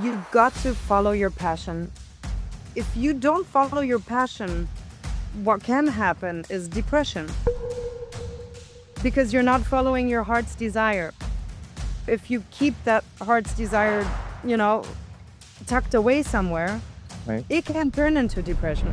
You got to follow your passion. If you don't follow your passion, what can happen is depression. Because you're not following your heart's desire. If you keep that heart's desire, tucked away somewhere, Right. it can turn into depression.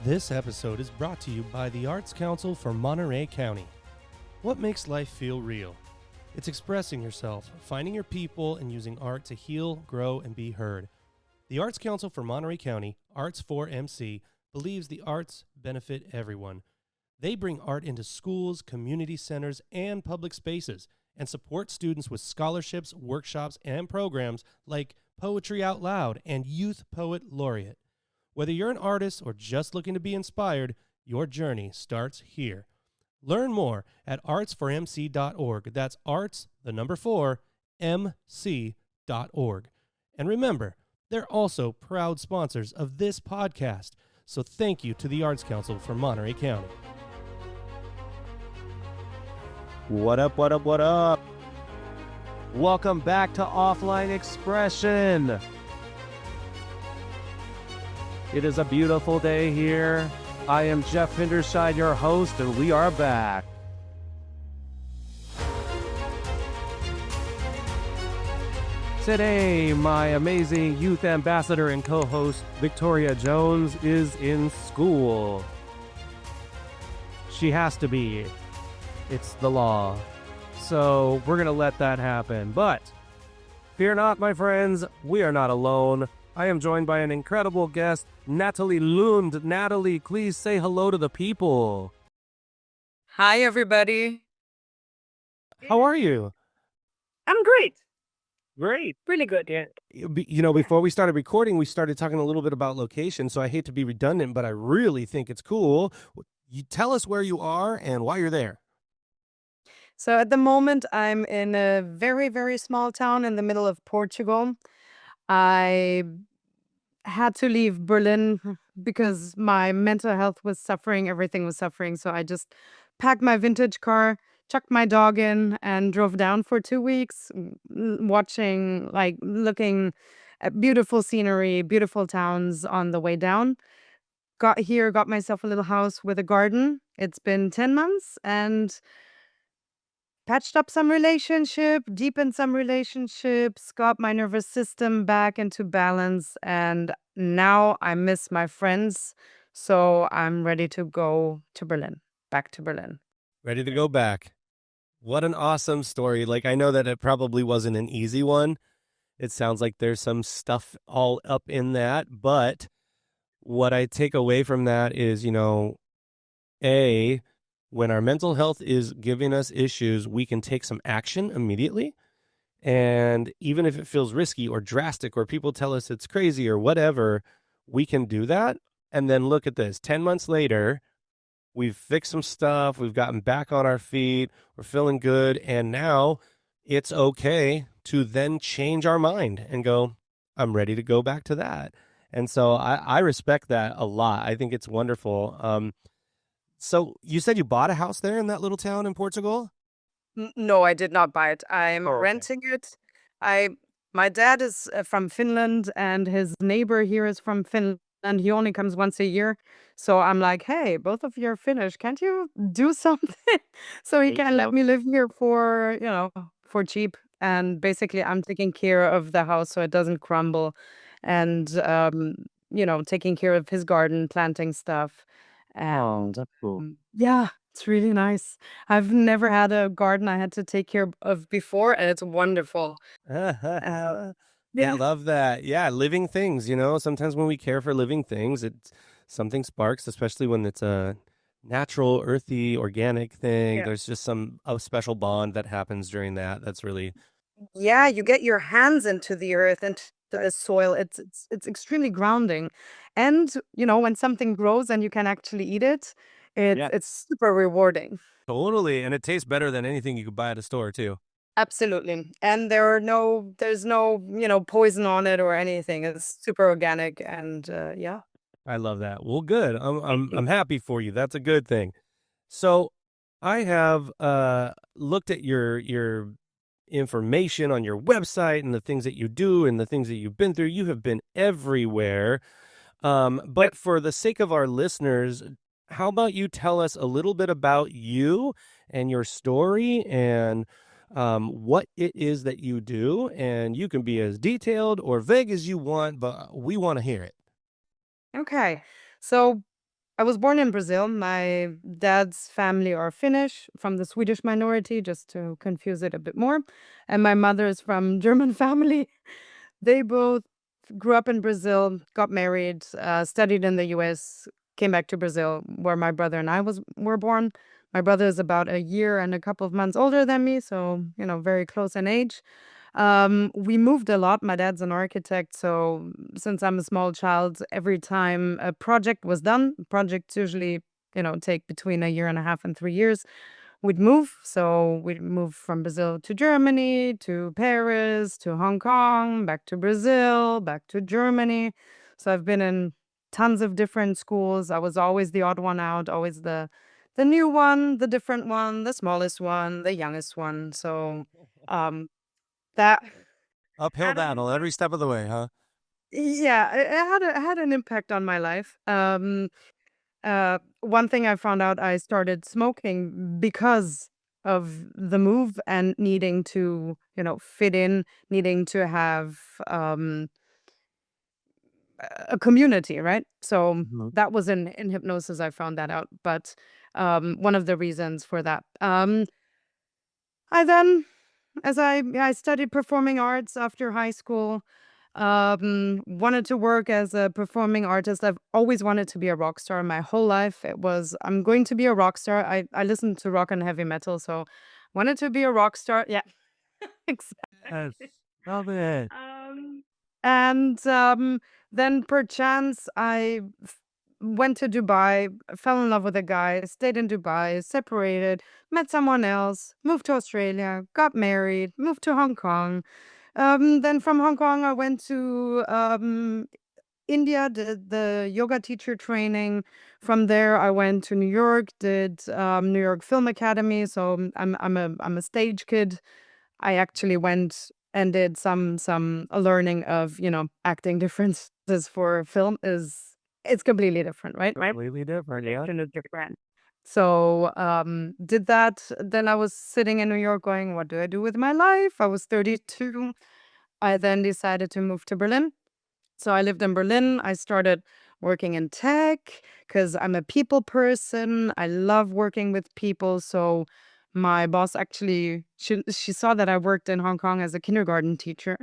This episode is brought to you by the Arts Council for Monterey County. What makes life feel real? It's expressing yourself, finding your people, and using art to heal, grow, and be heard. The Arts Council for Monterey County, Arts for MC, believes the arts benefit everyone. They bring art into schools, community centers, and public spaces, and support students with scholarships, workshops, and programs like Poetry Out Loud and Youth Poet Laureate. Whether you're an artist or just looking to be inspired, your journey starts here. Learn more at arts4mc.org. That's arts, the number 4, mc.org. And remember, they're also proud sponsors of this podcast. So thank you to the Arts Council for Monterey County. What up, what up, what up? Welcome back to Offline Xpression. It is a beautiful day here. I am Jeff Hinderscheid, your host, and we are back. Today, my amazing youth ambassador and co-host, Victoria Jones, is in school. She has to be. It's the law. So we're going to let that happen. But fear not, my friends, we are not alone. I am joined by an incredible guest, Natalie Lund. Natalie, please say hello to the people. Hi, everybody. How are you? I'm great. Great. Really good. Yeah. Before we started recording, we started talking a little bit about location, so I hate to be redundant, but I really think it's cool. You tell us where you are and why you're there. So at the moment, I'm in a very, very small town in the middle of Portugal. I had to leave Berlin because my mental health was suffering. Everything was suffering. So I just packed my vintage car, chucked my dog in, and drove down for 2 weeks, watching, looking at beautiful scenery, beautiful towns on the way down. Got here, got myself a little house with a garden. It's been 10 months and patched up some relationship, deepened some relationships, got my nervous system back into balance, and now I miss my friends. So I'm ready to go to Berlin, back to Berlin. Ready to go back. What an awesome story. I know that it probably wasn't an easy one. It sounds like there's some stuff all up in that, but what I take away from that is, when our mental health is giving us issues, we can take some action immediately. And even if it feels risky or drastic, or people tell us it's crazy or whatever, we can do that. And then look at this. 10 months later, we've fixed some stuff. We've gotten back on our feet. We're feeling good. And now it's okay to then change our mind and go, I'm ready to go back to that. And so I respect that a lot. I think it's wonderful. So you said you bought a house there in that little town in Portugal? No, I did not buy it. I'm Oh, okay. renting it. My dad is from Finland, and his neighbor here is from Finland. He only comes once a year. So I'm like, hey, both of you are Finnish. Can't you do something? So he can let me live here for cheap. And basically, I'm taking care of the house so it doesn't crumble, and taking care of his garden, planting stuff. Oh, that's cool. Yeah, it's really nice. I've never had a garden I had to take care of before, and it's wonderful. I Yeah. love that. Yeah, living things, sometimes when we care for living things, something sparks, especially when it's a natural, earthy, organic thing. Yeah. There's just a special bond that happens during that. That's really Yeah, you get your hands into the earth and the soil. It's extremely grounding. And, when something grows and you can actually eat it, Yeah. it's super rewarding. Totally. And it tastes better than anything you could buy at a store too. Absolutely. And there's no, poison on it or anything. It's super organic and yeah. I love that. Well, good. I'm Thank I'm you. I'm happy for you. That's a good thing. So, I have looked at your information on your website and the things that you do and the things that you've been through. You have been everywhere. Yep. But for the sake of our listeners, how about you tell us a little bit about you and your story and what it is that you do? And you can be as detailed or vague as you want, but we want to hear it. Okay. So I was born in Brazil. My dad's family are Finnish from the Swedish minority, just to confuse it a bit more. And my mother is from German family. They both grew up in Brazil, got married, studied in the US, came back to Brazil, where my brother and I were born. My brother is about a year and a couple of months older than me, so very close in age. We moved a lot. My dad's an architect, so since I'm a small child, every time a project was done, projects usually, take between a year and a half and 3 years, we'd move. So we'd move from Brazil to Germany, to Paris, to Hong Kong, back to Brazil, back to Germany. So I've been in tons of different schools. I was always the odd one out, always the new one, the different one, the smallest one, the youngest one. So um that Uphill had an battle every impact. step of the way, huh? Yeah, it had an impact on my life. One thing I found out, I started smoking because of the move and needing to, fit in, needing to have um, a community, right? So Mhm. that was in hypnosis. I found that out, but one of the reasons for that. I then, as I studied performing arts after high school, wanted to work as a performing artist. I've always wanted to be a rock star my whole life. It was, I'm going to be a rock star. I listened to rock and heavy metal, so wanted to be a rock star. Yeah, Yes. exactly. Love it. And then perchance went to Dubai, fell in love with a guy, stayed in Dubai, separated, met someone else, moved to Australia, got married, moved to Hong Kong. Then from Hong Kong, I went to India, did the yoga teacher training. From there, I went to New York, did New York Film Academy. So I'm a stage kid. I actually went and did some learning of acting differences for film is it's completely different, right? Completely different, yeah. Production is different. So did that. Then I was sitting in New York going, what do I do with my life? I was 32. I then decided to move to Berlin. So I lived in Berlin. I started working in tech because I'm a people person. I love working with people. So my boss actually she saw that I worked in Hong Kong as a kindergarten teacher.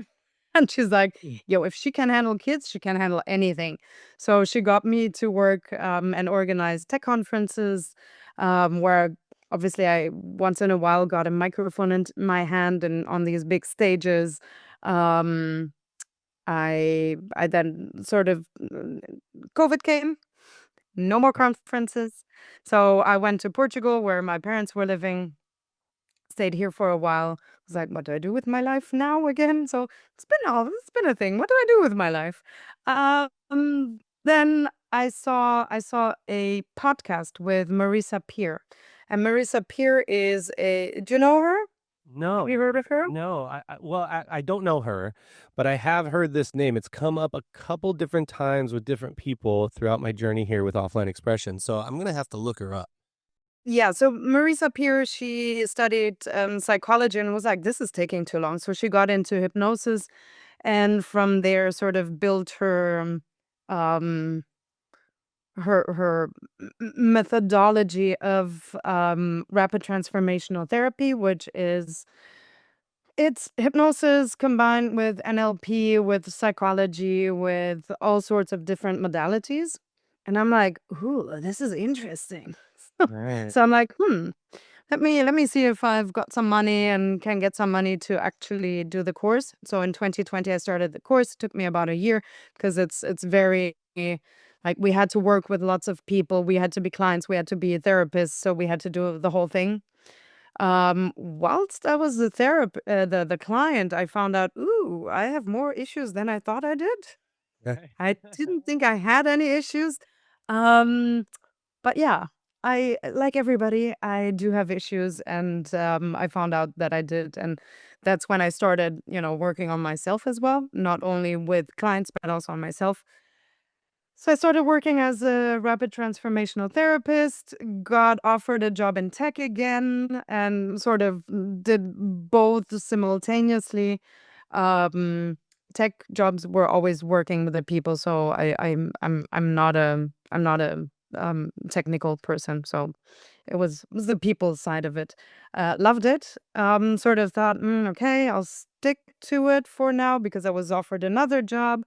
And she's like, yo, if she can handle kids, she can handle anything. So she got me to work and organize tech conferences where obviously I once in a while got a microphone in my hand and on these big stages. Um, I then sort of COVID came, no more conferences. So I went to Portugal where my parents were living, stayed here for a while. Was like, what do I do with my life now again? So it's been a thing. What do I do with my life? Then I saw a podcast with Marisa Peer. And Marisa Peer is do you know her? Have No, you heard of her? no. I don't know her, but I have heard this name. It's come up a couple different times with different people throughout my journey here with Offline Expression. So I'm gonna have to look her up. Yeah, so Marisa Peer, she studied psychology and was like, this is taking too long. So she got into hypnosis and from there sort of built um her methodology of rapid transformational therapy, which is it's hypnosis combined with NLP, with psychology, with all sorts of different modalities. And I'm like, ooh, this is interesting. Right. So I'm like, let me see if I've got some money and can get some money to actually do the course. So in 2020, I started the course. It took me about a year because it's very like we had to work with lots of people. We had to be clients. We had to be therapists. So we had to do the whole thing. Whilst I was the client, I found out, ooh, I have more issues than I thought I did. Okay. I didn't think I had any issues. Um, but yeah, I like everybody, I do have issues, and I found out that I did, and that's when I started, working on myself as well, not only with clients but also on myself. So I started working as a rapid transformational therapist, got offered a job in tech again, and sort of did both simultaneously. Um, Tech jobs were always working with the people, so I'm not a technical person, so it was the people side of it. Loved it. Sort of thought, okay, I'll stick to it for now because I was offered another job.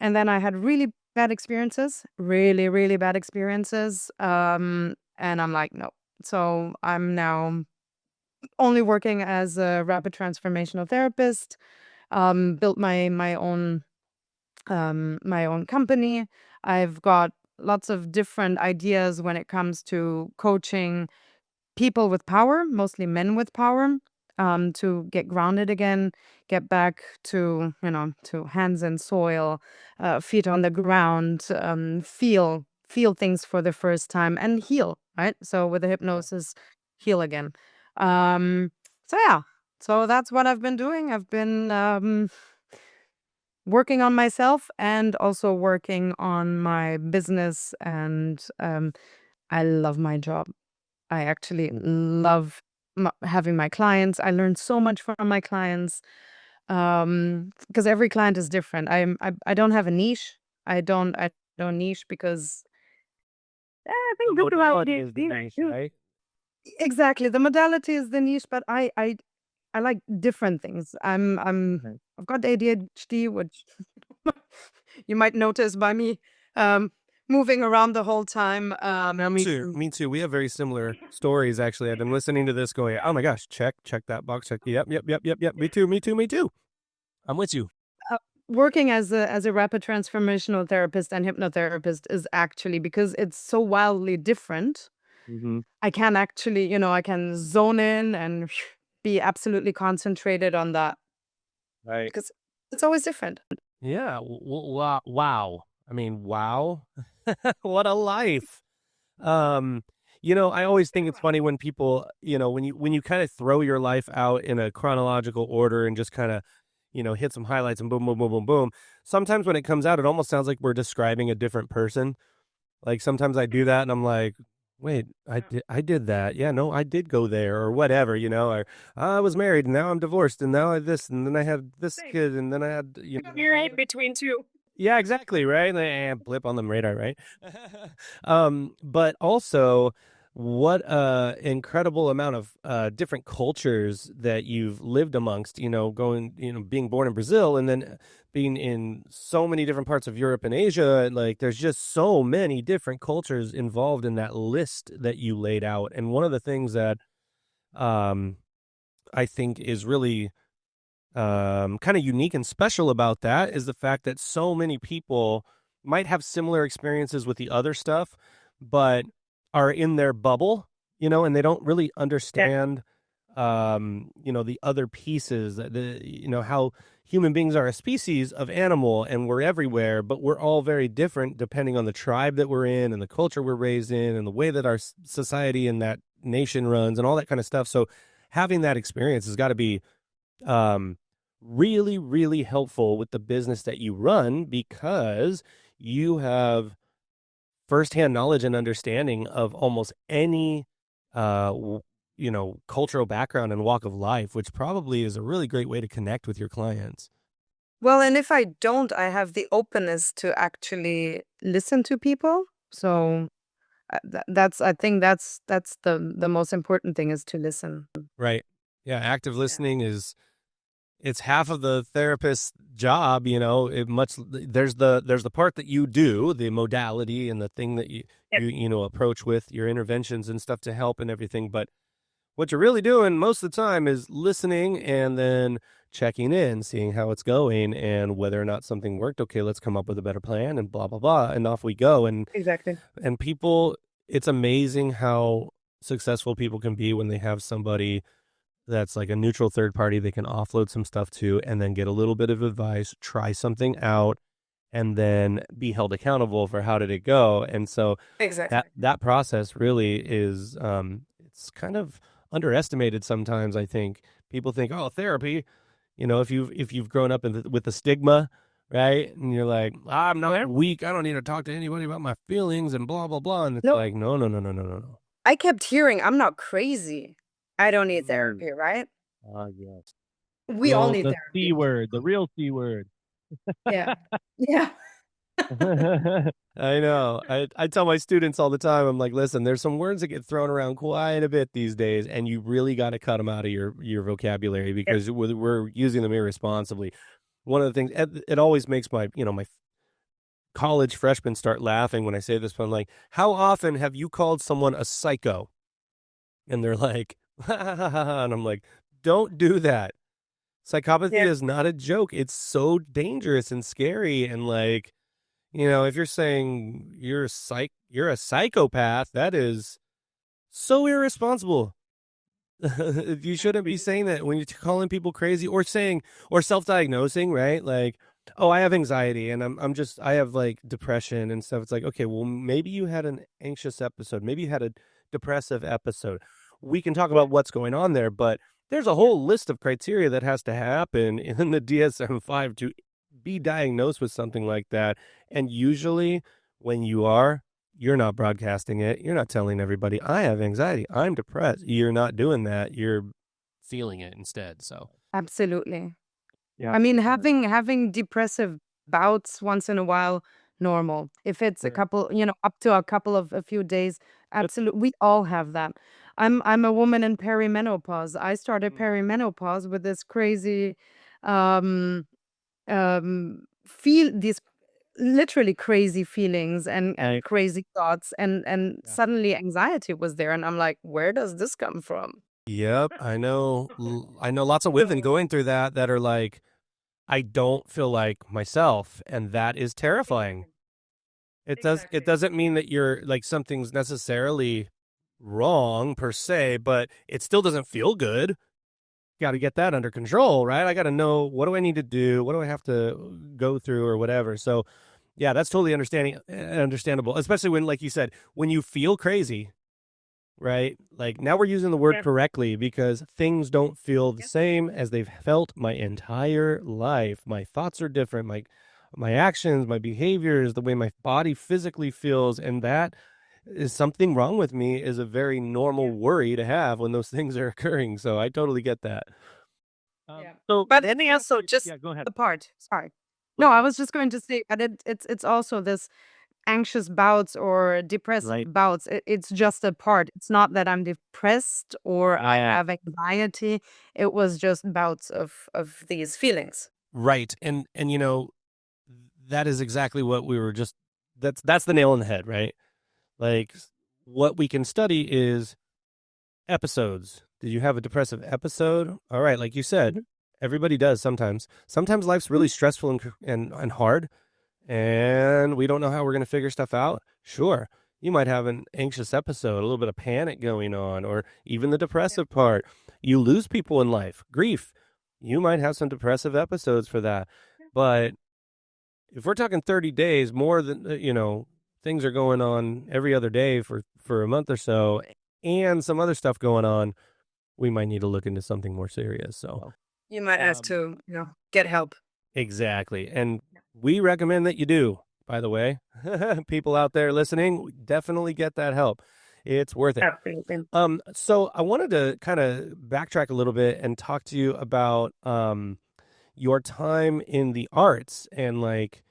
And then I had really bad experiences, really, really bad experiences. And I'm like, no. So I'm now only working as a rapid transformational therapist. Built my own company. I've got lots of different ideas when it comes to coaching people with power, mostly men with power, to get grounded again, get back to hands in soil, feet on the ground, feel things for the first time and heal, right? So with the hypnosis, heal again. So yeah, so that's what I've been doing. I've been working on myself and also working on my business, and I love my job. I actually love having my clients. I learn so much from my clients, because every client is different. I don't have a niche. I don't niche because I The think this is how it modality is. is the niche, right? Exactly, the modality is the niche, but I like different things. Right. I've got ADHD, which you might notice by me um, moving around the whole time. Now, me too. Me too. We have very similar stories, actually. I've been listening to this going, oh my gosh, check that box, check. Yep, yep, yep, yep, yep. Me too, me too, me too. I'm with you. uh, Working as a rapid transformational therapist and hypnotherapist is actually, because it's so wildly different. Hmm. I can actually, I can zone in and be absolutely concentrated on that Right. because it's always different. Yeah. Wow. I mean, wow. What a life. Um, I always think it's funny when people, when you kind of throw your life out in a chronological order and just kind of, hit some highlights and boom, boom, boom, boom, boom. Sometimes when it comes out, it almost sounds like we're describing a different person. Like sometimes I do that and I'm like, wait, I did that. Yeah, no, I did go there or whatever, or I was married and now I'm divorced and now I this and then I had this kid and then I had, You're right between two. yeah, exactly, right? And blip on the radar, right? But also, what incredible amount of different cultures that you've lived amongst, going, being born in Brazil and then being in so many different parts of Europe and Asia. Like, there's just so many different cultures involved in that list that you laid out. And one of the things that um, I think is really kind of unique and special about that is the fact that so many people might have similar experiences with the other stuff, but are in their bubble, and they don't really understand, the other pieces, how human beings are a species of animal and we're everywhere, but we're all very different depending on the tribe that we're in and the culture we're raised in and the way that our society and that nation runs and all that kind of stuff. So having that experience has got to be um, really, really helpful with the business that you run because you have firsthand knowledge and understanding of almost any, cultural background and walk of life, which probably is a really great way to connect with your clients. Well, and if I don't, I have the openness to actually listen to people. So I think that's the most important thing, is to listen. Right. Yeah. Active Yeah. listening it's half of the therapist's job, there's the part that you do, the modality and the thing that you approach with your interventions and stuff to help and everything. But what you're really doing most of the time is listening and then checking in, seeing how it's going and whether or not something worked. Okay, let's come up with a better plan and blah, blah, blah. And off we go. And Exactly. people, it's amazing how successful people can be when they have somebody that's like a neutral third party they can offload some stuff to, and then get a little bit of advice, try something out, and then be held accountable for how did it go. And so Exactly. that process really is it's kind of underestimated sometimes. I think people think, oh, therapy, if you've grown up with the stigma, right, and you're like, I'm not weak, I don't need to talk to anybody about my feelings and blah blah blah, and it's No, like, no no no no no no no. I kept hearing, I'm not crazy. I don't need therapy, right? Yes. We all need The C therapy. word, the real C word. Yeah. Yeah. I know. I tell my students all the time, I'm like, listen, there's some words that get thrown around quite a bit these days, and you really got to cut them out of your vocabulary because we're using them irresponsibly. One of the things, it always makes my college freshmen start laughing when I say this, but I'm like, how often have you called someone a psycho? And they're like, and I'm like, don't do that. Psychopathy Yeah. is not a joke. It's so dangerous and scary. And like, if you're saying you're a psychopath, that is so irresponsible. You shouldn't be saying that when you're calling people crazy or self-diagnosing, right? Like, oh, I have anxiety and I have like depression and stuff. It's like, okay, well, maybe you had an anxious episode. Maybe you had a depressive episode. We can talk about what's going on there, but there's a whole list of criteria that has to happen in the DSM-5 to be diagnosed with something like that. And usually when you're not broadcasting it. You're not telling everybody, I have anxiety, I'm depressed. You're not doing that. You're feeling it instead. So, Absolutely. yeah. I mean, having depressive bouts once in a while, normal. If it's a Sure. couple, up to a few days, absolutely. We all have that. I'm a woman in perimenopause. I started perimenopause with this crazy um feel these literally crazy feelings and crazy thoughts and Yeah. suddenly anxiety was there and I'm like, where does this come from? Yep. I know lots of women going through that are like, I don't feel like myself. And that is terrifying. It doesn't mean that you're like something's necessarily wrong per se, but it still doesn't feel good. Got to get that under control, right? I got to know, what do I need to do? What do I have to go through or whatever? So, yeah, that's totally understandable, especially when, like you said, when you feel crazy, right? Like now we're using the word correctly because things don't feel the same as they've felt my entire life. My thoughts are different. My actions, my behaviors, the way my body physically feels, and that is something wrong with me is a very normal worry to have when those things are occurring. So I totally get that. Yeah. So But then also just yeah, go ahead. the part. Sorry. No, I was just going to say that it's also this anxious bouts or depressed Right. bouts. It's just a part. It's not that I'm depressed or I have anxiety. It was just bouts of these feelings. Right. And that is exactly what we were just that's the nail in the head, right? Like what we can study is episodes. Did you have a depressive episode? All right, like you said, everybody does sometimes. Sometimes life's really stressful and hard, and we don't know how we're going to figure stuff out. Sure, you might have an anxious episode, a little bit of panic going on, or even the depressive part. You lose people in life, grief. You might have some depressive episodes for that. But if we're talking 30 days, more than, things are going on every other day for a month or so, and some other stuff going on, we might need to look into something more serious. So You might ask to, get help. exactly. And we recommend that you do, by the way. People out there listening, definitely get that help. It's worth it. Absolutely. So I wanted to kind of backtrack a little bit and talk to you about your time in the arts and like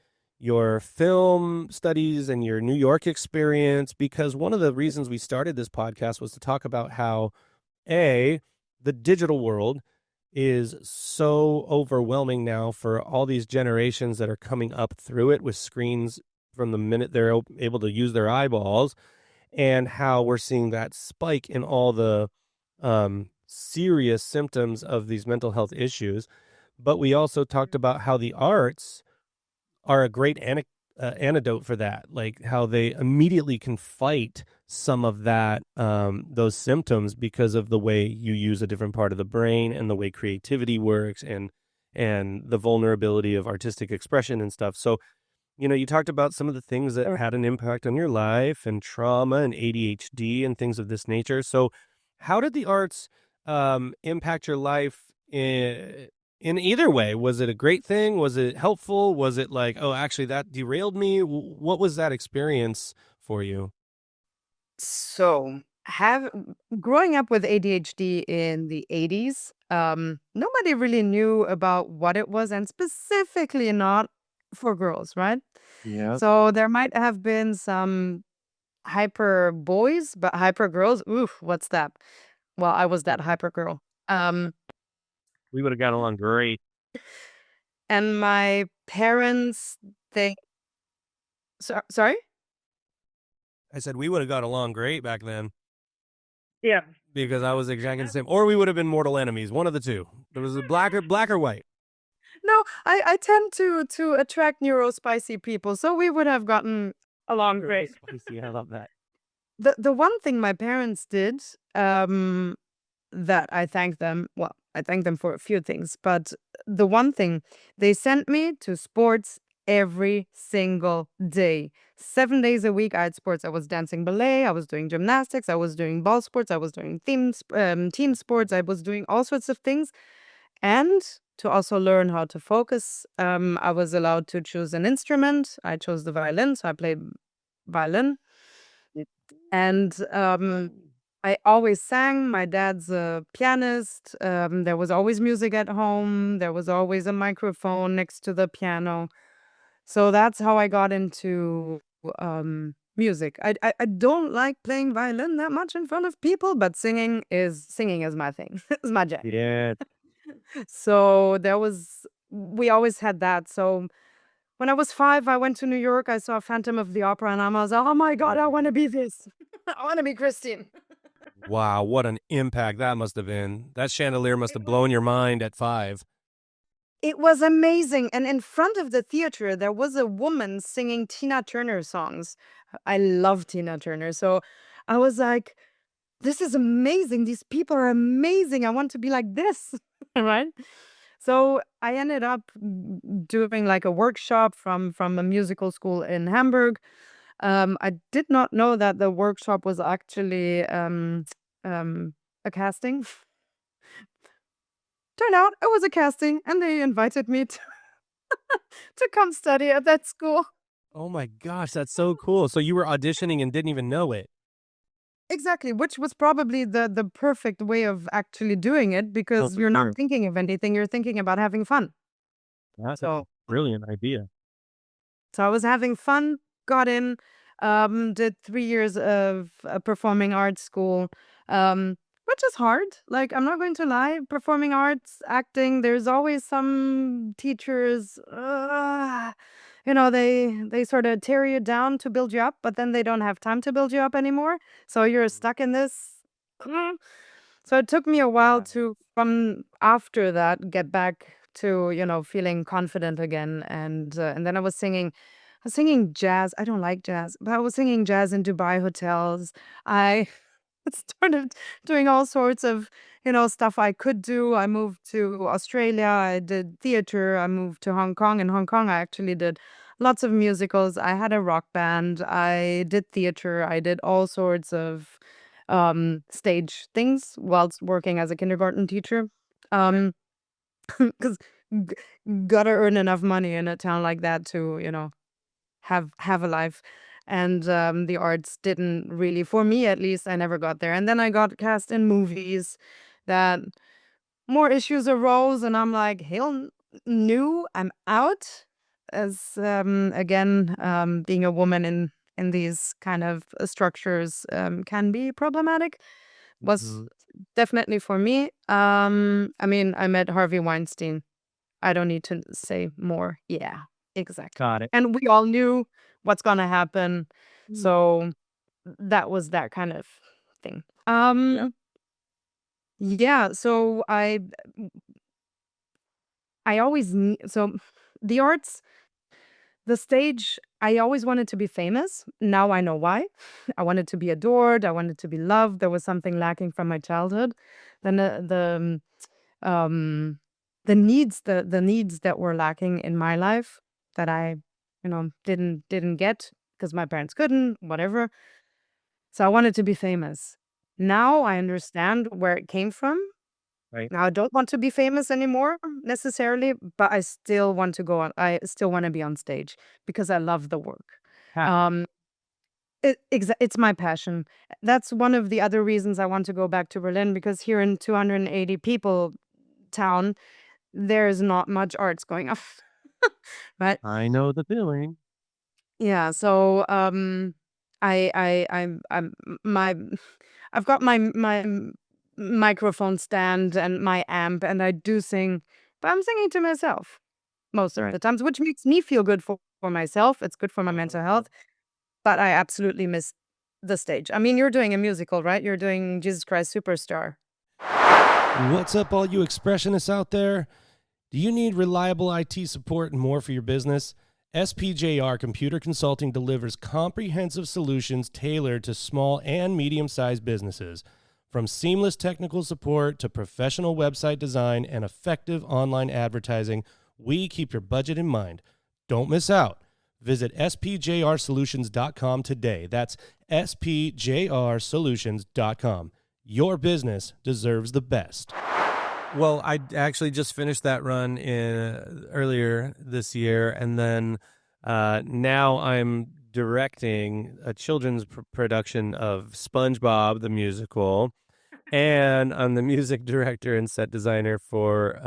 your film studies and your New York experience, because one of the reasons we started this podcast was to talk about how the digital world is so overwhelming now for all these generations that are coming up through it with screens from the minute they're able to use their eyeballs, and how we're seeing that spike in all the serious symptoms of these mental health issues. But we also talked about how the arts are a great antidote for that, like how they immediately can fight some of that, those symptoms because of the way you use a different part of the brain and the way creativity works and the vulnerability of artistic expression and stuff. So, you talked about some of the things that had an impact on your life and trauma and ADHD and things of this nature. So, how did the arts impact your life in either way? Was it a great thing? Was it helpful? Was it like, oh, actually, that derailed me? What was that experience for you? So, have growing up with ADHD in the 80s, nobody really knew about what it was, and specifically not for girls, right? Yeah. So there might have been some hyper boys, but hyper girls, oof, what's that? Well, I was that hyper girl. Um, We would have got along great. and my parents, they, sorry? I said we would have got along great back then Yeah. because I was exactly the same, or we would have been mortal enemies. One of the two. There was a black or white. No, I tend to attract neurospicy people, so we would have gotten along great. Spicy. I love that. The one thing my parents did, that I thank them for a few things, but the one thing, they sent me to sports every single day. 7 days a week I had sports. I was dancing ballet, I was doing gymnastics, I was doing ball sports, I was doing team sports, I was doing all sorts of things. And to also learn how to focus, I was allowed to choose an instrument. I chose the violin, so I played violin. And I always sang. My dad's a pianist. There was always music at home. There was always a microphone next to the piano. So that's how I got into music. I don't like playing violin that much in front of people, but singing is my thing. It's my jam. Yeah. So we always had that. So when I was 5, I went to New York. I saw Phantom of the Opera, and I was like, oh my God, I want to be this. I want to be Christine. Wow, what an impact that must have been. That chandelier must have blown your mind at 5. It was amazing. And in front of the theater, there was a woman singing Tina Turner songs. I love Tina Turner. So I was like, this is amazing. These people are amazing. I want to be like this. Right? So I ended up doing like a workshop from a musical school in Hamburg. I did not know that the workshop was actually a casting. Turned out it was a casting, and they invited me to come study at that school. Oh my gosh, that's so cool. So you were auditioning and didn't even know it. Exactly, which was probably the perfect way of actually doing it, Oh, because for you're not sure. thinking of anything, you're thinking about having fun. That's a So brilliant idea. So I was having fun, got in, did 3 years of performing arts school, which is hard. Like, I'm not going to lie, performing arts, acting, there's always some teachers, they sort of tear you down to build you up, but then they don't have time to build you up anymore. So you're stuck in this. mm. So it took me a while to, from after that, get back to, feeling confident again. And then I was singing jazz. I don't like jazz, but I was singing jazz in Dubai hotels. I started doing all sorts of, stuff I could do. I moved to Australia. I did theater. I moved to Hong Kong. In Hong Kong, I actually did lots of musicals. I had a rock band. I did theater. I did all sorts of stage things whilst working as a kindergarten teacher. Because gotta earn enough money in a town like that to, have a life. And the arts didn't really, for me at least, I never got there. And then I got cast in movies that more issues arose, and I'm like, hell, new, I'm out. As again, being a woman in these kind of structures can be problematic. Was Mhm. definitely for me. I mean, I met Harvey Weinstein. I don't need to say more. Yeah, exactly. Got it. And we all knew what's gonna happen. So that was that kind of thing. Yeah, so I always so the arts the stage, I always wanted to be famous. Now I know why. I wanted to be adored. I wanted to be loved. There was something lacking from my childhood. Then um, the needs that were lacking in my life that I, didn't get because my parents couldn't, whatever. So I wanted to be famous. Now I understand where it came from. Right. Now I don't want to be famous anymore necessarily, but I still want to go on. I still want to be on stage because I love the work. Ha. Um, it's my passion. That's one of the other reasons I want to go back to Berlin, because here in 280 people town, there's not much arts going on. But I know the feeling. yeah, so I'm my I've got my microphone stand and my amp, and I do sing, but I'm singing to myself most of Right. the times, which makes me feel good for myself. It's good for my mental health, but I absolutely miss the stage. I mean, you're doing a musical, right? You're doing Jesus Christ Superstar. What's up, all you expressionists out there? Do you need reliable IT support and more for your business? SPJR Computer Consulting delivers comprehensive solutions tailored to small and medium-sized businesses. From seamless technical support to professional website design and effective online advertising, we keep your budget in mind. Don't miss out. Visit spjrsolutions.com today. That's spjrsolutions.com. Your business deserves the best. Well, I actually just finished that run earlier this year, and then now I'm directing a children's production of SpongeBob the musical, and I'm the music director and set designer for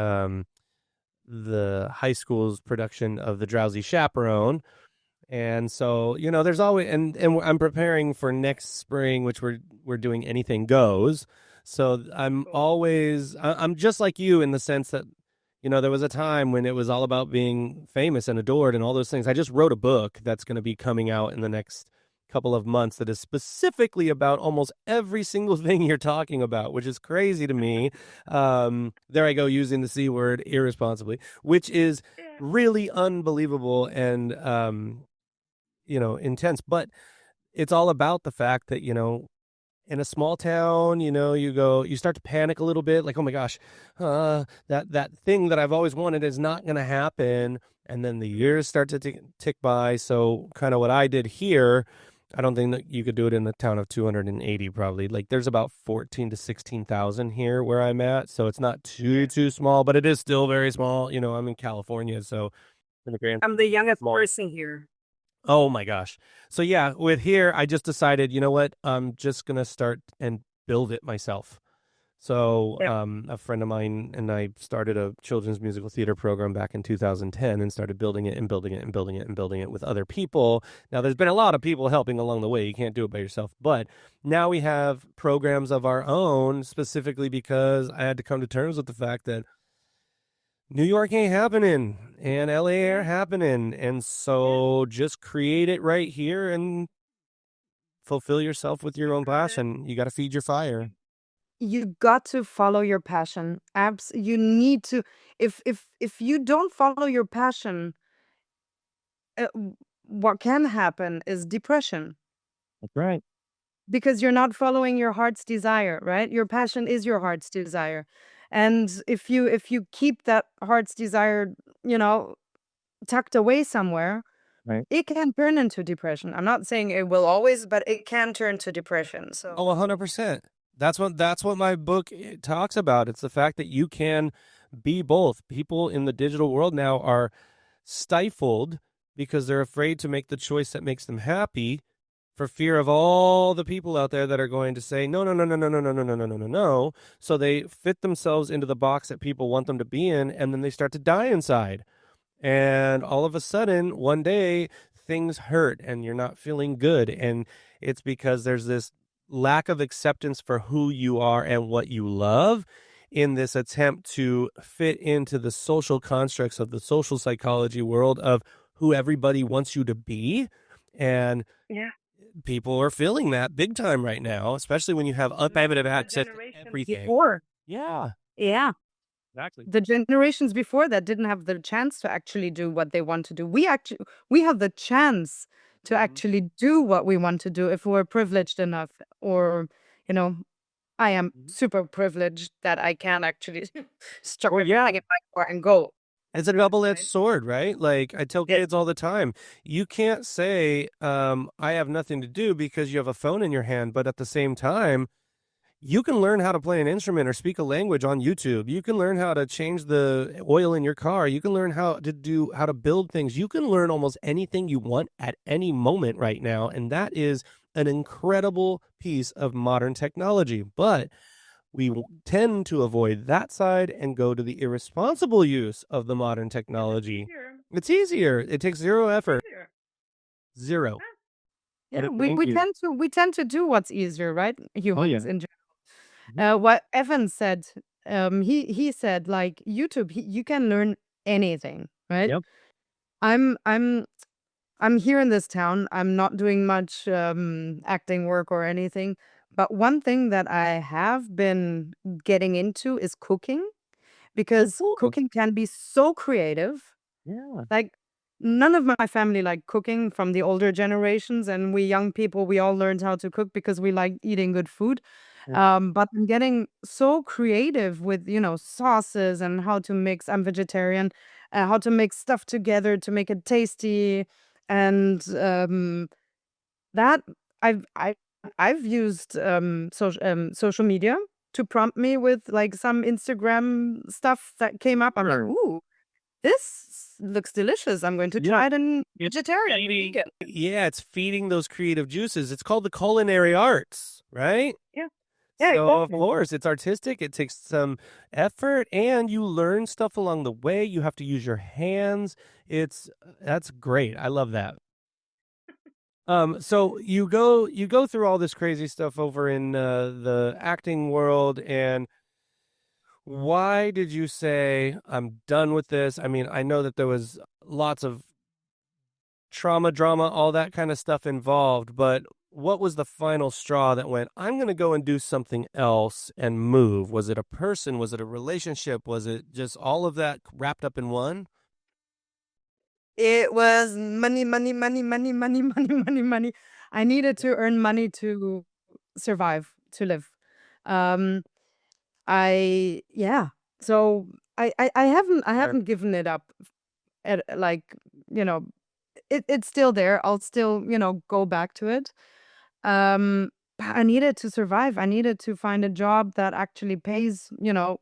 the high school's production of The Drowsy Chaperone. And so, there's always and I'm preparing for next spring, which we're doing Anything Goes. So I'm just like you in the sense that, there was a time when it was all about being famous and adored and all those things. I just wrote a book that's going to be coming out in the next couple of months that is specifically about almost every single thing you're talking about, which is crazy to me. There I go, using the C word irresponsibly, which is really unbelievable and intense. But it's all about the fact that, in a small town, you start to panic a little bit, like, oh my gosh, that thing that I've always wanted is not going to happen. And then the years start to tick by. So kind of what I did here, I don't think that you could do it in the town of 280 probably. Like there's about 14 to 16,000 here where I'm at. So it's not too small, but it is still very small. I'm in California, so in the grand I'm the youngest small. person here. Oh my gosh. So yeah, with here, I just decided, you know what? I'm just going to start and build it myself. So a friend of mine and I started a children's musical theater program back in 2010 and started building it and building it and building it and building it with other people. Now, there's been a lot of people helping along the way. You can't do it by yourself. But now we have programs of our own, specifically because I had to come to terms with the fact that New York ain't happening and LA ain't happening. And so just create it right here and fulfill yourself with your own passion. You got to feed your fire. You got to follow your passion. You need to. If you don't follow your passion, what can happen is depression, That's right. because you're not following your heart's desire, right? Your passion is your heart's desire. And if you keep that heart's desire, tucked away somewhere, Right. it can turn into depression. I'm not saying it will always, but it can turn to depression. So Oh, 100%. That's what my book talks about. It's the fact that you can be both. People in the digital world now are stifled because they're afraid to make the choice that makes them happy for fear of all the people out there that are going to say, no, no, no, no, no, no, no, no, no, no, no, no, no. So they fit themselves into the box that people want them to be in, and then they start to die inside. And all of a sudden, one day, things hurt and you're not feeling good. And it's because there's this lack of acceptance for who you are and what you love in this attempt to fit into the social constructs of the social psychology world of who everybody wants you to be. And yeah, people are feeling that big time right now, especially when you have unlimited access to everything. or Yeah. yeah, Exactly. The generations before that didn't have the chance to actually do what they want to do. We have the chance to actually do what we want to do if we're privileged enough, or you know, I am super privileged that I can actually start Well, yeah. everything in my car and go. It's a double-edged sword, right? Like I tell kids all the time, you can't say, I have nothing to do because you have a phone in your hand, but at the same time, you can learn how to play an instrument or speak a language on YouTube. You can learn how to change the oil in your car. You can learn how to build things. You can learn almost anything you want at any moment right now, and that is an incredible piece of modern technology. But we tend to avoid that side and go to the irresponsible use of the modern technology. It's easier. It takes zero effort. Zero. Yeah, Thank you. we tend to do what's easier, right? Humans yeah. in general. What Evan said, he said like YouTube, you can learn anything, right? Yep. I'm here in this town. I'm not doing much acting work or anything, but one thing that I have been getting into is cooking, because cool. cooking can be so creative. Yeah. Like, none of my family like cooking from the older generations, and we young people, we all learned how to cook because we like eating good food. But I'm getting so creative with, sauces and how to mix. I'm vegetarian, how to mix stuff together to make it tasty, and that I've used social media to prompt me with like some Instagram stuff that came up. I'm like, ooh, this looks delicious. I'm going to try it in vegetarian, vegan. Yeah, it's feeding those creative juices. It's called the culinary arts, right? Yeah. Yeah, So of exactly. course, it's artistic. It takes some effort, and you learn stuff along the way. You have to use your hands. That's great. I love that. So you go through all this crazy stuff over in the acting world, and why did you say I'm done with this? I mean, I know that there was lots of trauma, drama, all that kind of stuff involved, but what was the final straw that went, I'm going to go and do something else and move? Was it a person? Was it a relationship? Was it just all of that wrapped up in one? It was money, money, money, money, money, money, money, money. I needed to earn money to survive, to live. Um, yeah. So I haven't given it up. Like, you know, it's still there. I'll still, go back to it. But I needed to survive. I needed to find a job that actually pays,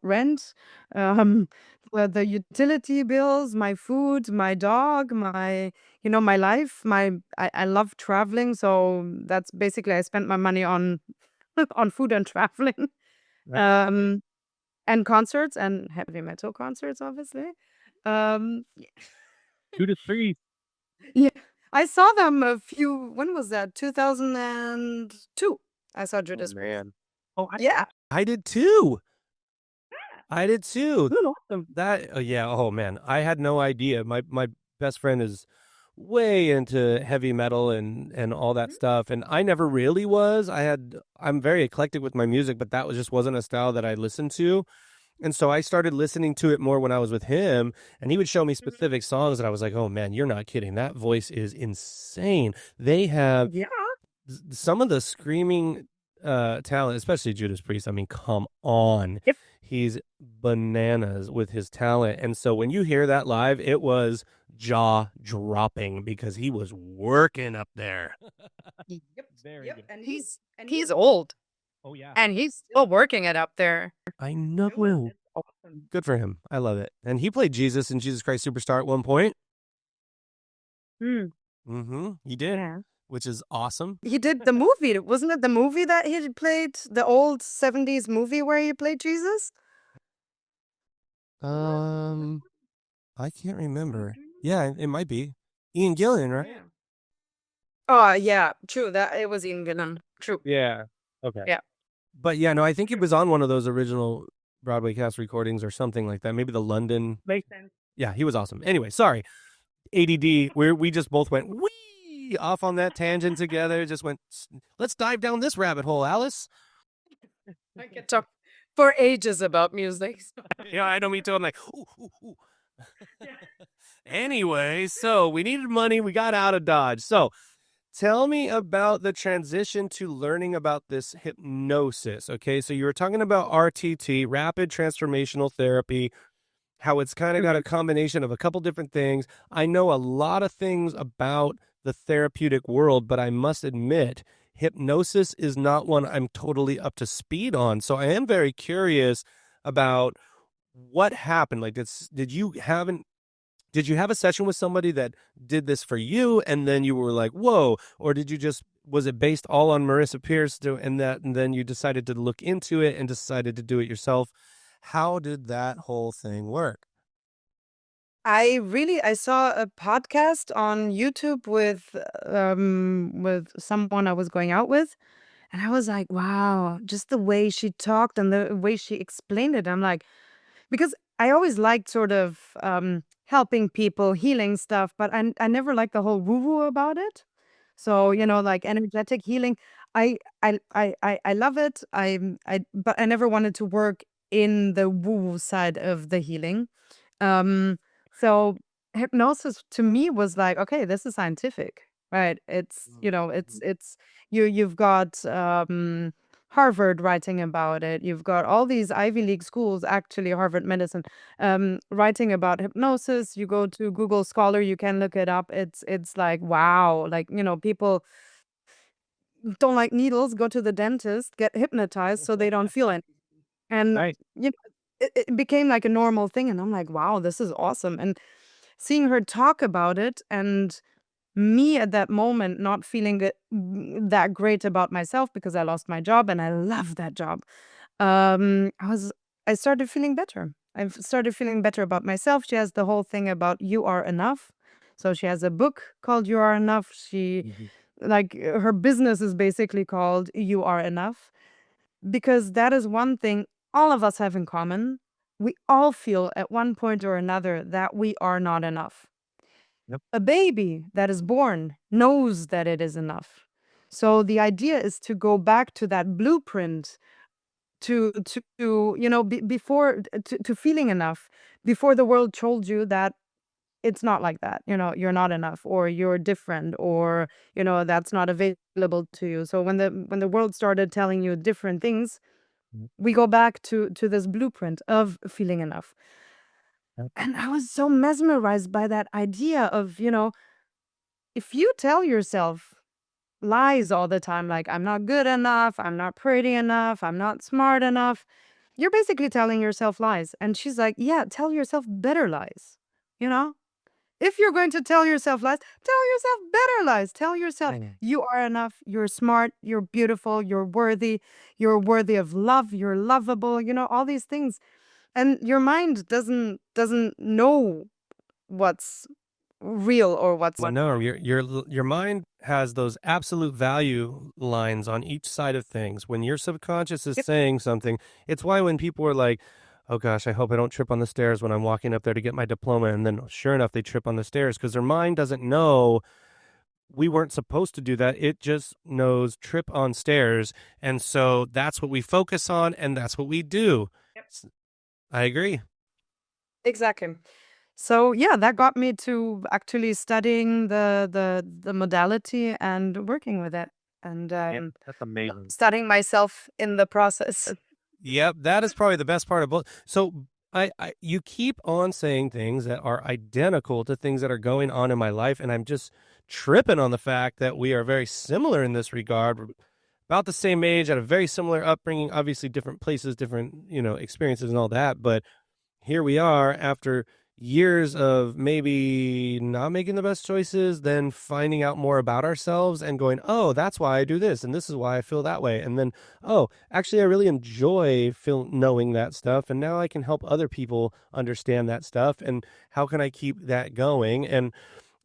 rent, um, the utility bills, my food, my dog, my life. I love traveling, so that's basically I spent my money on on food and traveling, Right. um, and concerts and heavy metal concerts, obviously. Um, 2 to 3. yeah, I saw them when was that? 2002. I saw Oh Judas Priest. man. Oh, Yeah. I did too. I did too. That yeah. Oh man, I had no idea. My best friend is way into heavy metal and all that stuff, and I never really was. I'm very eclectic with my music, but that just wasn't a style that I listened to. And so I started listening to it more when I was with him, and he would show me specific songs, and I was like, "Oh man, you're not kidding! That voice is insane." They have Yeah. some of the screaming talent, especially Judas Priest. I mean, come on, Yep. he's bananas with his talent, and so when you hear that live, it was jaw dropping because he was working up there. Yep. Very Yep. good. And he's old, Oh yeah, and he's still working it up there. I know. Good for him. I love it. And he played Jesus in Jesus Christ Superstar at one point. Mm. He did, Yeah. which is awesome. He did the movie. Wasn't it the movie that he played, the old 70s movie where he played Jesus? I can't remember. Yeah, it might be Ian Gillan, right? Oh, yeah. True. That it was Ian Gillan. True. Yeah. Okay. Yeah. But yeah, no, I think it was on one of those original Broadway cast recordings or something like that. Maybe the London. Makes sense. Yeah, he was awesome. Anyway, sorry. ADD, we just both went wee off on that tangent together. Just went, let's dive down this rabbit hole, Alice. I can talk for ages about music. Yeah, I know, me too. I'm like, ooh, ooh, ooh. Anyway, so we needed money. We got out of Dodge. So tell me about the transition to learning about this hypnosis. Okay, so you were talking about RTT, Rapid Transformational Therapy, how it's kind of got a combination of a couple different things. I know a lot of things about the therapeutic world, but I must admit, hypnosis is not one I'm totally up to speed on. So I am very curious about what happened. Like, did you have a session with somebody that did this for you, and then you were like, whoa, or did you just, was it based all on Marissa Pierce and then you decided to look into it and decided to do it yourself? How did that whole thing work? I saw a podcast on YouTube with someone I was going out with, and I was like, wow, just the way she talked and the way she explained it. I'm like, because I always liked sort of helping people, healing stuff, but I never liked the whole woo-woo about it. So, like energetic healing, I love it. But I never wanted to work in the woo-woo side of the healing. Um, so hypnosis to me was like, okay, this is scientific, right? It's you've got Harvard writing about it. You've got all these Ivy League schools, actually Harvard Medicine, writing about hypnosis. You go to Google Scholar, you can look it up. It's like wow, like people don't like needles, go to the dentist, get hypnotized so they don't feel it. And Right. it became like a normal thing, and I'm like, wow, this is awesome. And seeing her talk about it, and me at that moment not feeling that great about myself because I lost my job and I love that job. I started feeling better. I've started feeling better about myself. She has the whole thing about you are enough. So she has a book called You Are Enough. Like her business is basically called You Are Enough, because that is one thing all of us have in common. We all feel at one point or another that we are not enough. Yep. A baby that is born knows that it is enough. So the idea is to go back to that blueprint, before, to feeling enough before the world told you that it's not like that. You're not enough, or you're different, or that's not available to you. So when the world started telling you different things, Yep. we go back to this blueprint of feeling enough. Yep. And I was so mesmerized by that idea of, if you tell yourself lies all the time, like, I'm not good enough, I'm not pretty enough, I'm not smart enough, you're basically telling yourself lies. And she's like, yeah, tell yourself better lies. You know? If you're going to tell yourself lies, tell yourself better lies. Tell yourself you are enough, you're smart, you're beautiful, you're worthy of love, you're lovable, all these things. And your mind doesn't know what's real or what's Well, no, your mind has those absolute value lines on each side of things. When your subconscious is saying something, it's why when people are like, "Oh gosh, I hope I don't trip on the stairs when I'm walking up there to get my diploma," and then sure enough, they trip on the stairs because their mind doesn't know we weren't supposed to do that. It just knows trip on stairs, and so that's what we focus on, and that's what we do. I agree. exactly. So yeah, that got me to actually studying the modality and working with it, and That's amazing. studying myself in the process. Yep, that is probably the best part of both. So you keep on saying things that are identical to things that are going on in my life, and I'm just tripping on the fact that we are very similar in this regard. We're about the same age, at a very similar upbringing, obviously different places, different, experiences and all that, but here we are after years of maybe not making the best choices, then finding out more about ourselves and going, oh, that's why I do this. And this is why I feel that way. And then, oh, actually, I really enjoy knowing that stuff. And now I can help other people understand that stuff. And how can I keep that going? And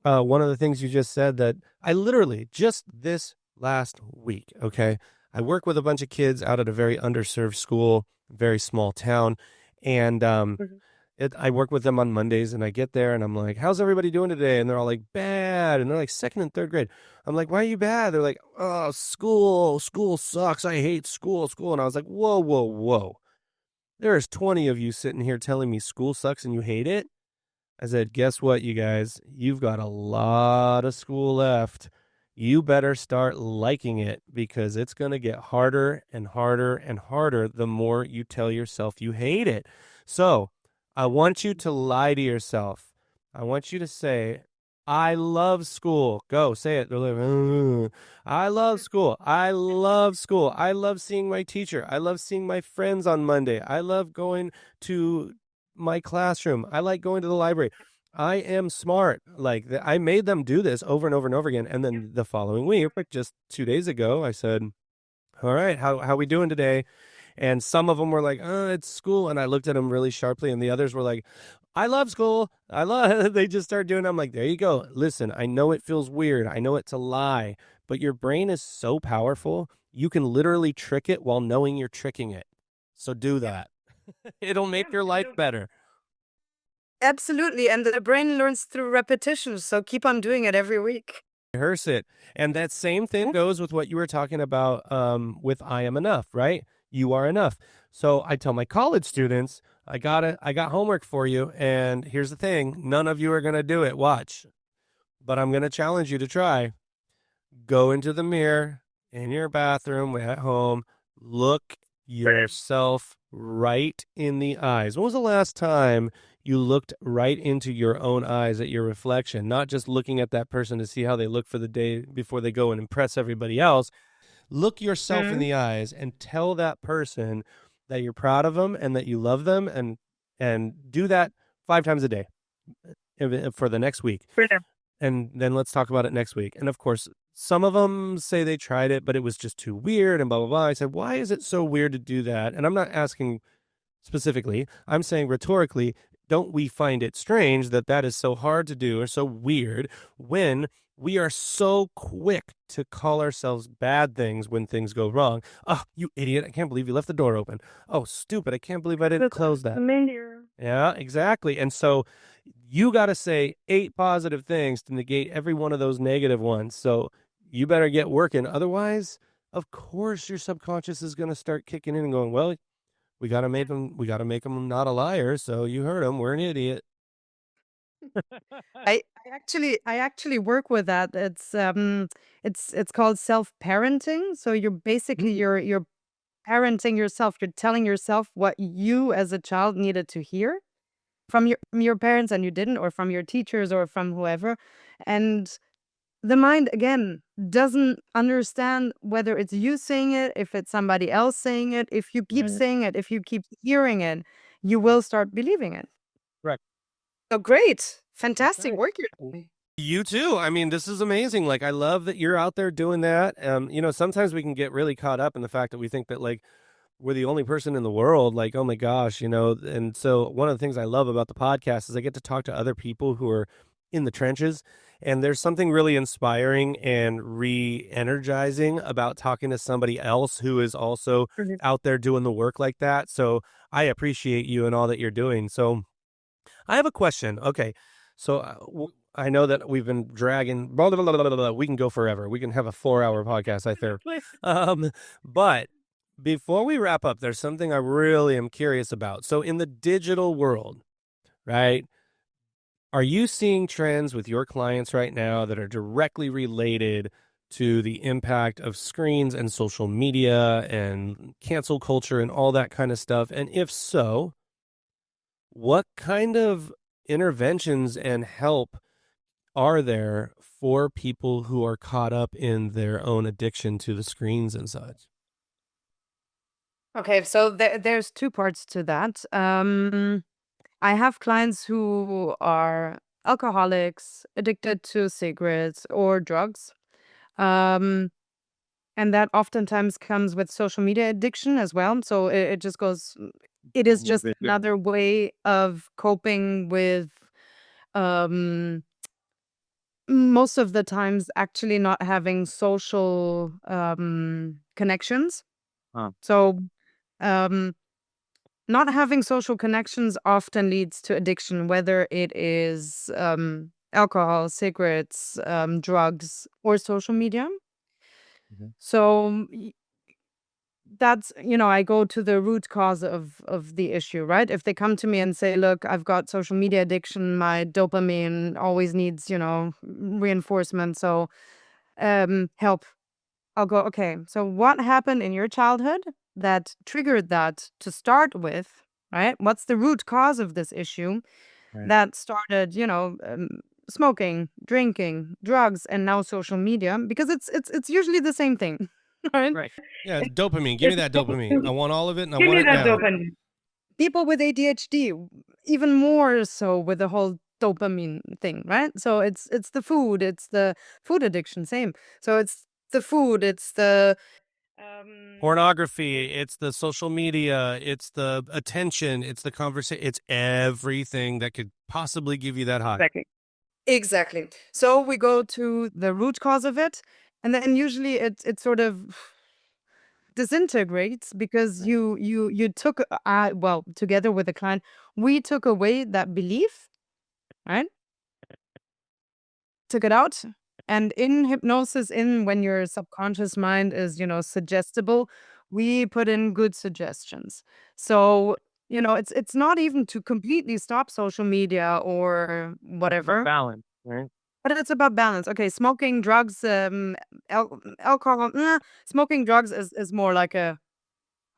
one of the things you just said that I literally just this last week, okay, I work with a bunch of kids out at a very underserved school, very small town. And I work with them on Mondays, and I get there and I'm like, how's everybody doing today? And they're all like, bad. And they're like second and third grade. I'm like, why are you bad? They're like, oh, school sucks. I hate school. And I was like, whoa, whoa, whoa. There's 20 of you sitting here telling me school sucks and you hate it. I said, guess what, you guys? You've got a lot of school left. You better start liking it because it's going to get harder and harder and harder the more you tell yourself you hate it. So I want you to lie to yourself. I want you to say, I love school. Go say it. They're like, I love school. I love school. I love seeing my teacher. I love seeing my friends on Monday. I love going to my classroom. I like going to the library. I am smart. Like I made them do this over and over and over again. And then the following week, like just 2 days ago, I said, all right, how we doing today? And some of them were like, it's school. And I looked at them really sharply. And the others were like, I love school. I love, they just started doing it. I'm like, there you go. Listen, I know it feels weird. I know it's a lie, but your brain is so powerful. You can literally trick it while knowing you're tricking it. So do that. It'll make your life better. Absolutely. And the brain learns through repetition. So keep on doing it every week. Rehearse it. And that same thing goes with what you were talking about with I am enough, right? You are enough. So I tell my college students, I got homework for you. And here's the thing. None of you are going to do it. Watch. But I'm going to challenge you to try. Go into the mirror in your bathroom at home. Look yourself right in the eyes. When was the last time you looked right into your own eyes at your reflection, not just looking at that person to see how they look for the day before they go and impress everybody else? Look yourself in the eyes and tell that person that you're proud of them and that you love them, and do that 5 times a day for the next week. And then let's talk about it next week. And of course, some of them say they tried it, but it was just too weird and blah, blah, blah. I said, why is it so weird to do that? And I'm not asking specifically, I'm saying rhetorically, don't we find it strange that that is so hard to do or so weird when we are so quick to call ourselves bad things when things go wrong? Oh, you idiot. I can't believe you left the door open. Oh, stupid. I can't believe I didn't close that. Yeah, exactly. And so you got to say 8 positive things to negate every one of those negative ones. So you better get working. Otherwise, of course, your subconscious is going to start kicking in and going, well, we got to make him not a liar. So you heard him. We're an idiot. I actually work with that. It's called self-parenting. So you're basically you're parenting yourself. You're telling yourself what you as a child needed to hear from your parents and you didn't, or from your teachers or from whoever. And the mind again doesn't understand whether it's you saying it, if it's somebody else saying it. If you keep saying it, if you keep hearing it, you will start believing it. Right. So great. Fantastic work you're doing. You too. I mean, this is amazing. Like, I love that you're out there doing that. Sometimes we can get really caught up in the fact that we think that, like, we're the only person in the world. Like, oh my gosh, And so one of the things I love about the podcast is I get to talk to other people who are in the trenches. And there's something really inspiring and re-energizing about talking to somebody else who is also out there doing the work like that. So I appreciate you and all that you're doing. So I have a question. Okay. So I know that we've been dragging, blah, blah, blah, blah, blah, blah. We can go forever. We can have a 4-hour podcast, I think. But before we wrap up, there's something I really am curious about. So in the digital world, right, are you seeing trends with your clients right now that are directly related to the impact of screens and social media and cancel culture and all that kind of stuff? And if so, what kind of interventions and help are there for people who are caught up in their own addiction to the screens and such? Okay, so there's 2 parts to that. I have clients who are alcoholics, addicted to cigarettes or drugs. Um, and that oftentimes comes with social media addiction as well. So it just goes, it is just another way of coping with, um, most of the times actually not having social connections. So, um, not having social connections often leads to addiction, whether it is alcohol, cigarettes, drugs, or social media. So that's, I go to the root cause of the issue, right? If they come to me and say, look, I've got social media addiction, my dopamine always needs, reinforcement, so help. I'll go, okay, so what happened in your childhood that triggered that to start with, right? What's the root cause of this issue Right. that started, smoking, drinking, drugs, and now social media? Because it's usually the same thing, right? Right. Yeah, it's dopamine. Give me It's that dopamine. I want all of it and I give want me it that now. dopamine. People with ADHD, even more so with the whole dopamine thing, right? So it's the food, it's the food addiction, same. So it's the food, it's the Pornography, it's the social media, it's the attention, it's the conversation, it's everything that could possibly give you that high. exactly. Exactly. So we go to the root cause of it, and then usually it sort of disintegrates because you took well, together with the client, we took away that belief, right? Took it out. And in hypnosis, in when your subconscious mind is, suggestible, we put in good suggestions. So, it's not even to completely stop social media or whatever, Balance, right? but it's about balance. Okay, smoking, drugs, alcohol, smoking drugs is more like a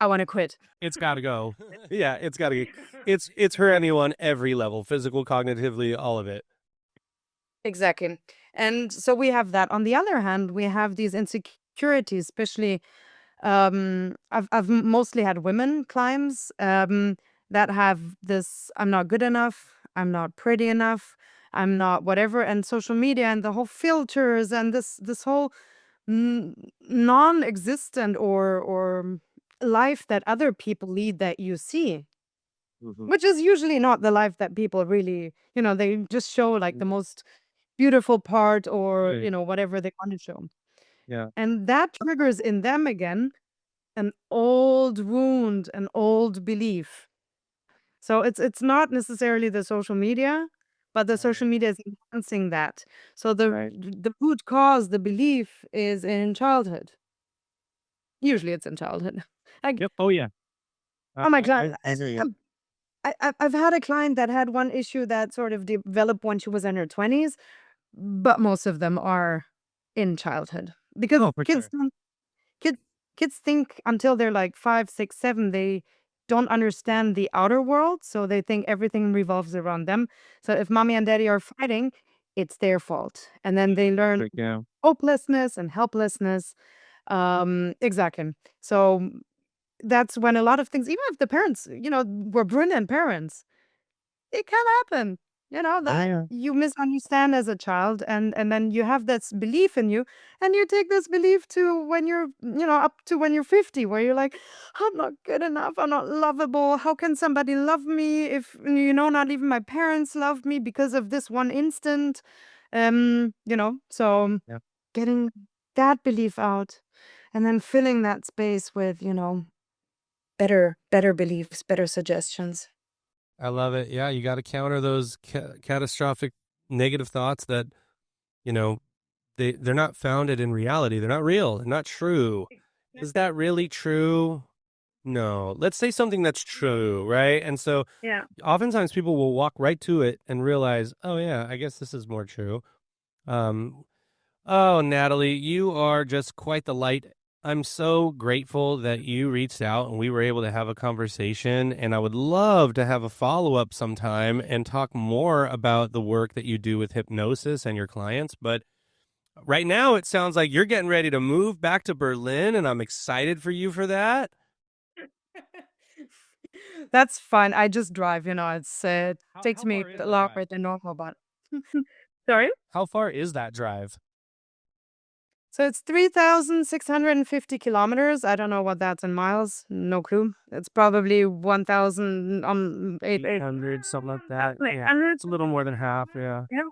I want to quit. It's got to go. Yeah, it's got to. It's hurting you on every level, physical, cognitively, all of it. Exactly. And so we have that. On the other hand, we have these insecurities, especially I've mostly had women clients that have this I'm not good enough, I'm not pretty enough, I'm not whatever, and social media and the whole filters and this whole non-existent or life that other people lead that you see, Mhm. which is usually not the life that people really, they just show like the most beautiful part or, Right. whatever they want to show. Yeah. And that triggers in them again an old wound, an old belief. So it's not necessarily the social media, but the social Right. media is enhancing that. So the Right. the root cause, the belief is in childhood. Usually it's in childhood. Like, Yep. Oh yeah. oh my I God. hear you. I've had a client that had one issue that sort of developed when she was in her 20s, but most of them are in childhood because Oh, for kids sure. don't Kids kids think until they're like 5, 6, 7, they don't understand the outer world, so they think everything revolves around them. So if mommy and daddy are fighting, it's their fault. And then they learn Like, yeah. hopelessness and helplessness. Exactly. So that's when a lot of things, even if the parents, were brilliant parents, it can happen, Oh that yeah. you misunderstand as a child, and then you have this belief in you, and you take this belief to when you're, up to when you're 50, where you're like, I'm not good enough, I'm not lovable. How can somebody love me if, not even my parents love me because of this one instant? So Yeah. getting that belief out and then filling that space with, better beliefs, better suggestions. I love it. Yeah, you got to counter those catastrophic negative thoughts that you know they're not founded in reality. They're not real. They're not true. Is that really true? No. Let's say something that's true, right? And so Yeah. oftentimes people will walk right to it and realize, oh yeah, I guess this is more true. Um, oh, Natalie, you are just quite the light. I'm so grateful that you reached out and we were able to have a conversation. And I would love to have a follow up sometime and talk more about the work that you do with hypnosis and your clients. But right now, it sounds like you're getting ready to move back to Berlin, and I'm excited for you for that. That's fine. I just drive, it's takes How me far is a that lot drive? more than normal, but sorry? How far is that drive? So it's 3,650 kilometers. I don't know what that's in miles. No clue. It's probably 1,000 eight 800, something like that. like Yeah, 100. it's a little more than half. Yeah. Yeah.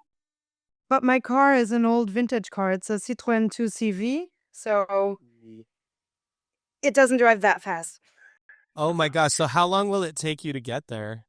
But my car is an old vintage car. It's a Citroen 2CV, so it doesn't drive that fast. Oh my gosh. So how long will it take you to get there?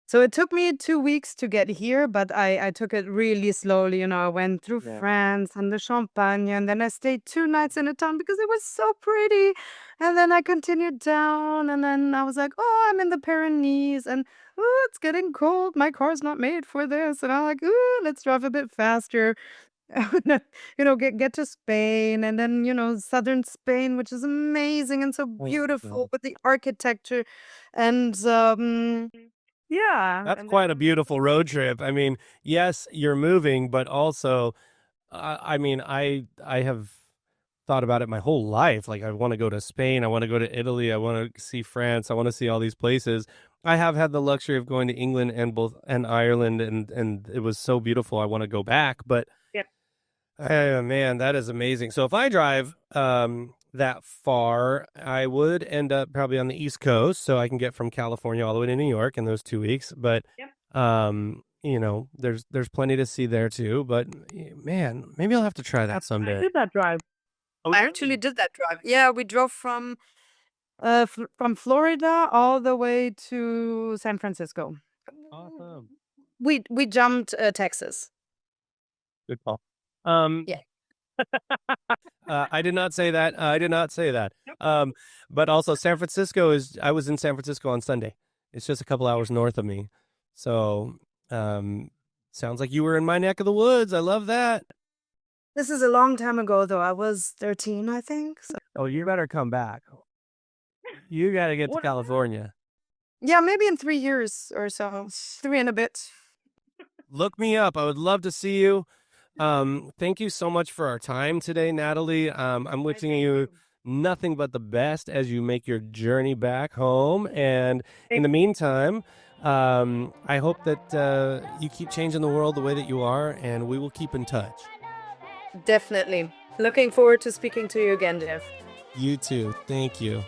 So it took me 2 weeks to get here, but I took it really slowly. I went through France and the Champagne, and then I stayed 2 nights in a town because it was so pretty. And then I continued down, and then I was like, oh, I'm in the Pyrenees, and oh, it's getting cold. My car's not made for this. And I'm like, ooh, let's drive a bit faster. Get to Spain, and then, southern Spain, which is amazing and so beautiful with the architecture. And yeah. That's And quite a then beautiful road trip. I mean, yes, you're moving, but also, I mean, I have thought about it my whole life. Like, I want to go to Spain, I want to go to Italy, I want to see France, I want to see all these places. I have had the luxury of going to England and Ireland, and it was so beautiful. I want to go back, but Yep. man, that is amazing. So if I drive that far, I would end up probably on the East Coast, so I can get from California all the way to New York in those 2 weeks. But Yep. there's plenty to see there too. But man, maybe I'll have to try that I someday. did that drive. Oh, I actually did that drive. Yeah, we drove from Florida all the way to San Francisco. awesome. We jumped Texas. Good call. Um, Yeah. I did not say that. I did not say that. But also San Francisco I was in San Francisco on Sunday. It's just a couple hours north of me. So, sounds like you were in my neck of the woods. I love that. This is a long time ago, though. I was 13, I think. So. Oh, you better come back. You got to get to California. Yeah, maybe in 3 years or so. 3 and a bit. Look me up. I would love to see you. Thank you so much for our time today, Natalie. I'm wishing you nothing but the best as you make your journey back home. And in the meantime, I hope that you keep changing the world the way that you are, and we will keep in touch. Definitely. Looking forward to speaking to you again, Jeff. You too. Thank you.